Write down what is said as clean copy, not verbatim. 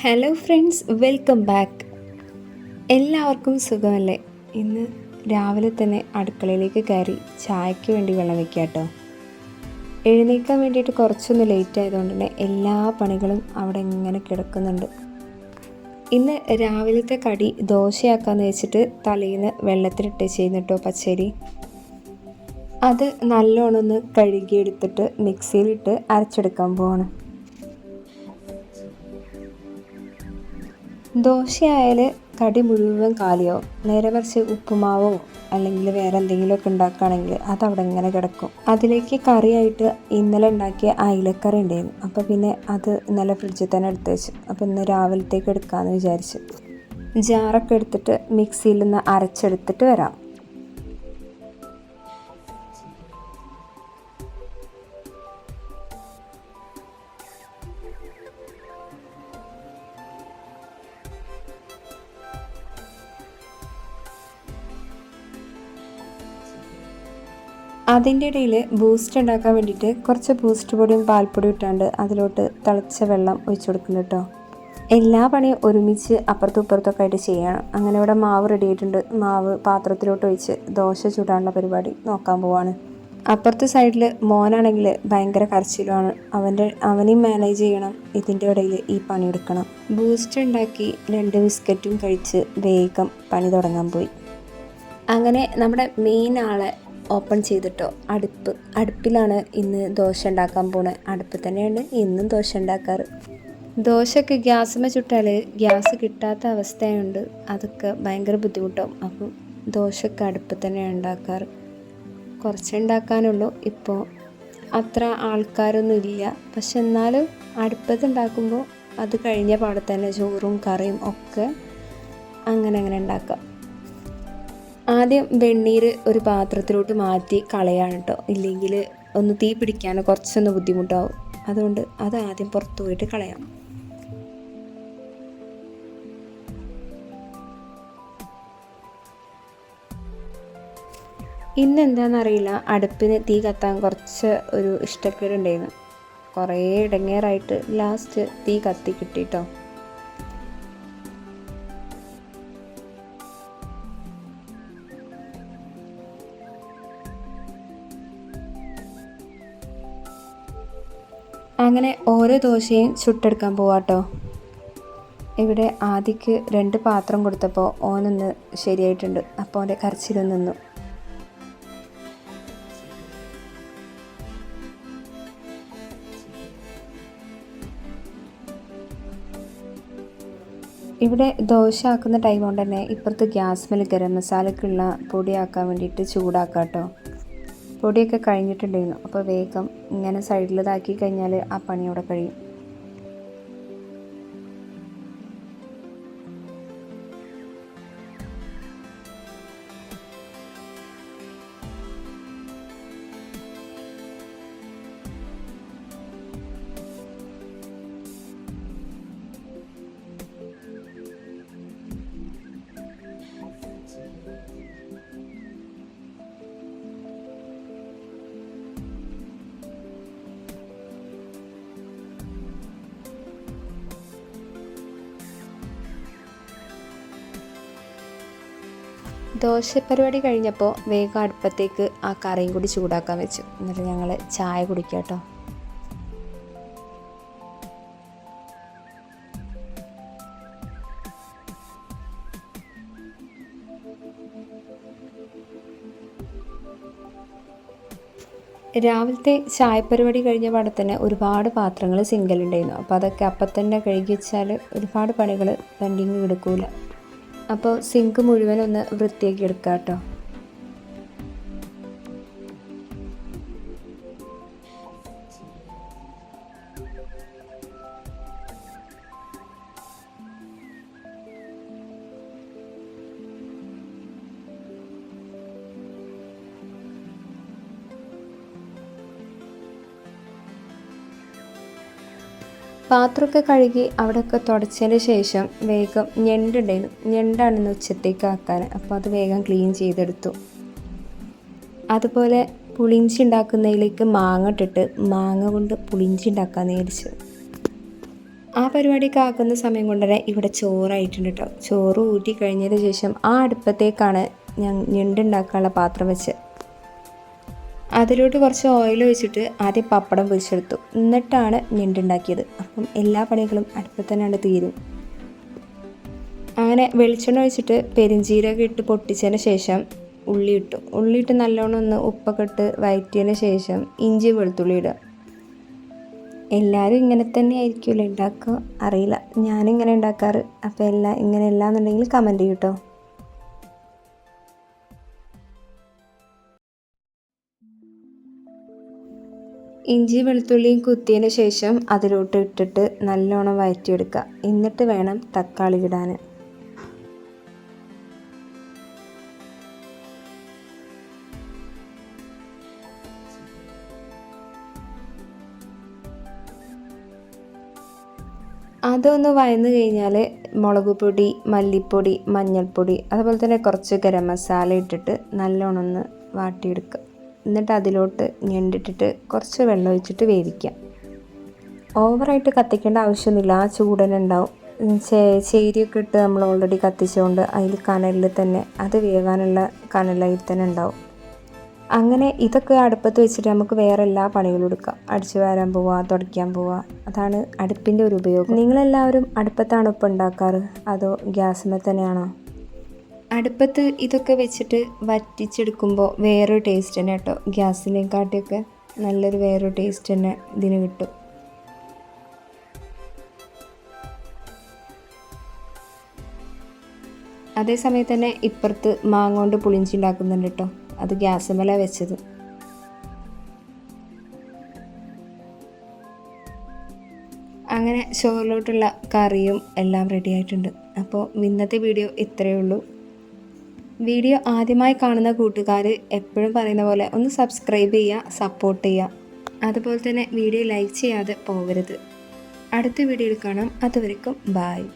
Hello friends, welcome back. എല്ലാവർക്കും സുഖമല്ലേ? ഇന്ന് രാവിലെ തന്നെ അടുക്കളയിലേക്ക് കയറി ചായയ്ക്ക് വേണ്ടി വെള്ളം വെക്കുക കേട്ടോ. എഴുന്നേൽക്കാൻ വേണ്ടിയിട്ട് കുറച്ചൊന്ന് ലേറ്റ് ആയതുകൊണ്ട് തന്നെ എല്ലാ പണികളും അവിടെ ഇങ്ങനെ കിടക്കുന്നുണ്ട്. ഇന്ന് രാവിലത്തെ കടി ദോശയാക്കാമെന്ന് വെച്ചിട്ട് തലേന്ന് വെള്ളത്തിലിട്ട് ചെയ്യുന്നു കേട്ടോ പച്ചരി. അത് നല്ലോണം ഒന്ന് കഴുകിയെടുത്തിട്ട് മിക്സിയിലിട്ട് അരച്ചെടുക്കാൻ പോവാണ്. ദോശയായാൽ കടി മുഴുവൻ കാലിയാവും. നേരെ മറിച്ച് ഉപ്പുമാവോ അല്ലെങ്കിൽ വേറെ എന്തെങ്കിലുമൊക്കെ ഉണ്ടാക്കുകയാണെങ്കിൽ അതവിടെ ഇങ്ങനെ കിടക്കും. അതിലേക്ക് കറിയായിട്ട് ഇന്നലെ ഉണ്ടാക്കിയ അയിലക്കറി ഉണ്ടായിരുന്നു. അപ്പോൾ പിന്നെ അത് ഇന്നലെ ഫ്രിഡ്ജിൽ തന്നെ എടുത്ത് വെച്ചു. അപ്പോൾ ഇന്ന് രാവിലത്തേക്ക് എടുക്കാമെന്ന് വിചാരിച്ചു. ജാറൊക്കെ എടുത്തിട്ട് മിക്സിയിൽ നിന്ന് അരച്ചെടുത്തിട്ട് വരാം. അതിൻ്റെ ഇടയിൽ ബൂസ്റ്റ് ഉണ്ടാക്കാൻ വേണ്ടിയിട്ട് കുറച്ച് ബൂസ്റ്റ് പൊടിയും പാൽപ്പൊടിയും ഇട്ടാണ്ട് അതിലോട്ട് തിളച്ച വെള്ളം ഒഴിച്ചു കൊടുക്കുന്നുണ്ട് കേട്ടോ. എല്ലാ പണിയും ഒരുമിച്ച് അപ്പുറത്തും ഇപ്പുറത്തൊക്കെ ആയിട്ട് ചെയ്യണം. അങ്ങനെ ഇവിടെ മാവ് റെഡി ആയിട്ടുണ്ട്. മാവ് പാത്രത്തിലോട്ട് ഒഴിച്ച് ദോശ ചൂടാനുള്ള പരിപാടി നോക്കാൻ പോവാണ്. അപ്പുറത്തെ സൈഡിൽ മോനാണെങ്കിൽ ഭയങ്കര കരച്ചിലുമാണ്. അവനെയും മാനേജ് ചെയ്യണം, ഇതിൻ്റെ ഇടയിൽ ഈ പണിയെടുക്കണം. ബൂസ്റ്റ് ഉണ്ടാക്കി 2 ബിസ്ക്കറ്റും കഴിച്ച് വേഗം പണി തുടങ്ങാൻ പോയി. അങ്ങനെ നമ്മുടെ മെയിൻ ആളെ ഓപ്പൺ ചെയ്തിട്ടോ. അടുപ്പിലാണ് ഇന്ന് ദോശ ഉണ്ടാക്കാൻ പോണത്. അടുപ്പിൽ തന്നെയാണ് ഇന്നും ദോശ ഉണ്ടാക്കാറ്. ദോശയ്ക്ക് ഗ്യാസുമ്മ ചുട്ടാൽ ഗ്യാസ് കിട്ടാത്ത അവസ്ഥയുണ്ട്. അതൊക്കെ ഭയങ്കര ബുദ്ധിമുട്ടാവും. അപ്പം ദോശയ്ക്ക് അടുപ്പിൽ തന്നെയാണ് ഉണ്ടാക്കാറ്. കുറച്ച് ഉണ്ടാക്കാനുള്ളൂ. ഇപ്പോൾ അത്ര ആൾക്കാരൊന്നും ഇല്ല. പക്ഷെ എന്നാലും അടുപ്പത്ത് ഉണ്ടാക്കുമ്പോൾ അത് കഴിഞ്ഞ പാടെ തന്നെ ചോറും കറിയും ഒക്കെ അങ്ങനെ ഉണ്ടാക്കാം. ആദ്യം വെണ്ണീർ ഒരു പാത്രത്തിലോട്ട് മാറ്റി കളയാണ് കേട്ടോ. ഇല്ലെങ്കിൽ ഒന്ന് തീ പിടിക്കാൻ കുറച്ചൊന്ന് ബുദ്ധിമുട്ടാവും. അതുകൊണ്ട് അത് ആദ്യം പുറത്തു പോയിട്ട് കളയാം. ഇന്നെന്താണെന്നറിയില്ല, അടുപ്പിന് തീ കത്താൻ കുറച്ച് ഒരു ഇഷ്ടക്കേടുണ്ടായിരുന്നു. കുറേ ഇടങ്ങേറായിട്ട് ലാസ്റ്റ് തീ കത്തി കിട്ടിട്ടോ. അങ്ങനെ ഓരോ ദോശയും ചുട്ടെടുക്കാൻ പോവാട്ടോ. ഇവിടെ ആദ്യക്ക് 2 പാത്രം കൊടുത്തപ്പോൾ ഓനൊന്ന് ശരിയായിട്ടുണ്ട്. അപ്പോൾ അവൻ്റെ കരച്ചിലും നിന്നു. ഇവിടെ ദോശ ആക്കുന്ന ടൈം കൊണ്ട് തന്നെ ഇപ്പുറത്ത് ഗ്യാസ്മേൽ ഗരം മസാലയ്ക്കുള്ള പൊടിയാക്കാൻ വേണ്ടിയിട്ട് ചൂടാക്കാം കേട്ടോ. പൊടിയൊക്കെ കഴിഞ്ഞിട്ടുണ്ടായിരുന്നു. അപ്പോൾ വേഗം ഇങ്ങനെ സൈഡിലിതാക്കി കഴിഞ്ഞാൽ ആ പണി അവിടെ കഴിയും. ദോശ പരിപാടി കഴിഞ്ഞപ്പോൾ വേഗം അടുപ്പത്തേക്ക് ആ കറിയും കൂടി ചൂടാക്കാൻ വെച്ചു. എന്നിട്ട് ഞങ്ങൾ ചായ കുടിക്കുക കേട്ടോ. രാവിലത്തെ ചായപ്പരിപാടി കഴിഞ്ഞ പാടെ തന്നെ ഒരുപാട് പാത്രങ്ങൾ സിങ്കിലുണ്ടായിരുന്നു. അപ്പോൾ അതൊക്കെ അപ്പം തന്നെ കഴുകി വെച്ചാൽ ഒരുപാട് പണികൾ പെൻഡിങ് കിടക്കൂല. അപ്പോൾ സിങ്ക് മുഴുവനൊന്ന് വൃത്തിയാക്കി എടുക്കാം കേട്ടോ. പാത്രമൊക്കെ കഴുകി അവിടെയൊക്കെ തുടച്ചതിന് ശേഷം വേഗം ഞണ്ടുണ്ടായിരുന്നു. ഞണ്ടാണെന്ന് ഉച്ചത്തേക്ക് ആക്കാൻ. അപ്പോൾ അത് വേഗം ക്ലീൻ ചെയ്തെടുത്തു. അതുപോലെ പുളിഞ്ചി ഉണ്ടാക്കുന്നതിലേക്ക് മാങ്ങ ഇട്ടിട്ട് മാങ്ങ കൊണ്ട് പുളിഞ്ചി ഉണ്ടാക്കാമെന്ന് വിചാരിച്ചു. ആ പരിപാടിയൊക്കെ ആക്കുന്ന സമയം കൊണ്ട് തന്നെ ഇവിടെ ചോറായിട്ടുണ്ട് കേട്ടോ. ചോറ് ഊറ്റി കഴിഞ്ഞതിന് ശേഷം ആ അടുപ്പത്തേക്കാണ് ഞാൻ ഞണ്ടുണ്ടാക്കാനുള്ള പാത്രം വെച്ച് അതിലോട്ട് കുറച്ച് ഓയിൽ ഒഴിച്ചിട്ട് ആദ്യം പപ്പടം പൊരിച്ചെടുത്തു, എന്നിട്ടാണ് ഞണ്ടുണ്ടാക്കിയത്. അപ്പം എല്ലാ പണികളും അടുപ്പത്ത് തന്നെയാണ് തീരും. അങ്ങനെ വെളിച്ചെണ്ണ ഒഴിച്ചിട്ട് പെരിഞ്ചീരകം ഇട്ട് പൊട്ടിച്ചതിന് ശേഷം ഉള്ളിയിട്ട് നല്ലോണം ഒന്ന് ഉപ്പൊക്കെ ഇട്ട് വഴറ്റിയതിന് ശേഷം ഇഞ്ചി വെളുത്തുള്ളി ഇടുക. എല്ലാവരും ഇങ്ങനെ തന്നെ ആയിരിക്കുമല്ലോ ഉണ്ടാക്കുക, അറിയില്ല, ഞാനിങ്ങനെ ഉണ്ടാക്കാറ്. അപ്പോൾ ഇങ്ങനെ എന്നുണ്ടെങ്കിൽ കമൻറ്റ് ചെയ്യൂ കേട്ടോ. ഇഞ്ചി വെളുത്തുള്ളിയും കുത്തിയതിന് ശേഷം അതിലോട്ട് ഇട്ടിട്ട് നല്ലോണം വഴറ്റിയെടുക്കുക. എന്നിട്ട് വേണം തക്കാളി ഇടാൻ. അതൊന്ന് വഴന്ന് കഴിഞ്ഞാൽ മുളക് പൊടി, മല്ലിപ്പൊടി, മഞ്ഞൾപ്പൊടി, അതുപോലെ തന്നെ കുറച്ച് ഗരം മസാല ഇട്ടിട്ട് നല്ലോണം ഒന്ന് വാട്ടിയെടുക്കുക. എന്നിട്ട് അതിലോട്ട് ഞണ്ടിട്ടിട്ട് കുറച്ച് വെള്ളം ഒഴിച്ചിട്ട് വേവിക്കുക. ഓവറായിട്ട് കത്തിക്കേണ്ട ആവശ്യമൊന്നുമില്ല, ആ ചൂടനെ ഉണ്ടാവും. ചേരിയൊക്കെ ഇട്ട് നമ്മൾ ഓൾറെഡി കത്തിച്ചുകൊണ്ട് അതിൽ കനലിൽ തന്നെ അത് വേവാനുള്ള കനലായി തന്നെ ഉണ്ടാവും. അങ്ങനെ ഇതൊക്കെ അടുപ്പത്ത് വെച്ചിട്ട് നമുക്ക് വേറെ എല്ലാ പണികളും എടുക്കാം. അടിച്ചു വാരാൻ പോവുക, തുടയ്ക്കാൻ പോവുക, അതാണ് അടുപ്പിൻ്റെ ഒരു ഉപയോഗം. നിങ്ങളെല്ലാവരും അടുപ്പത്താണോ ഇപ്പം ഉണ്ടാക്കാറ്, അതോ ഗ്യാസിന്മേൽ തന്നെയാണോ? അടുപ്പത്ത് ഇതൊക്കെ വെച്ചിട്ട് വറ്റിച്ചെടുക്കുമ്പോൾ വേറൊരു ടേസ്റ്റ് തന്നെ കേട്ടോ. ഗ്യാസിനെക്കാട്ടിയൊക്കെ നല്ലൊരു വേറൊരു ടേസ്റ്റ് തന്നെ ഇതിന് കിട്ടും. അതേസമയത്ത് തന്നെ ഇപ്പുറത്ത് മാങ്ങ കൊണ്ട് പുളിഞ്ചി ഉണ്ടാക്കുന്നുണ്ട് കേട്ടോ. അത് ഗ്യാസുമേല വെച്ചത്. അങ്ങനെ ചോറിലോട്ടുള്ള കറിയും എല്ലാം റെഡി ആയിട്ടുണ്ട്. അപ്പോൾ ഇന്നത്തെ വീഡിയോ ഇത്രയേ ഉള്ളൂ. വീഡിയോ ആദ്യമായി കാണുന്ന കൂട്ടുകാർ എപ്പോഴും പറയുന്ന പോലെ ഒന്ന് സബ്സ്ക്രൈബ് ചെയ്യുക, സപ്പോർട്ട് ചെയ്യുക. അതുപോലെ തന്നെ വീഡിയോ ലൈക്ക് ചെയ്യാതെ പോകരുത്. അടുത്ത വീഡിയോയിൽ കാണാം. അതുവരെക്കും ബായ്.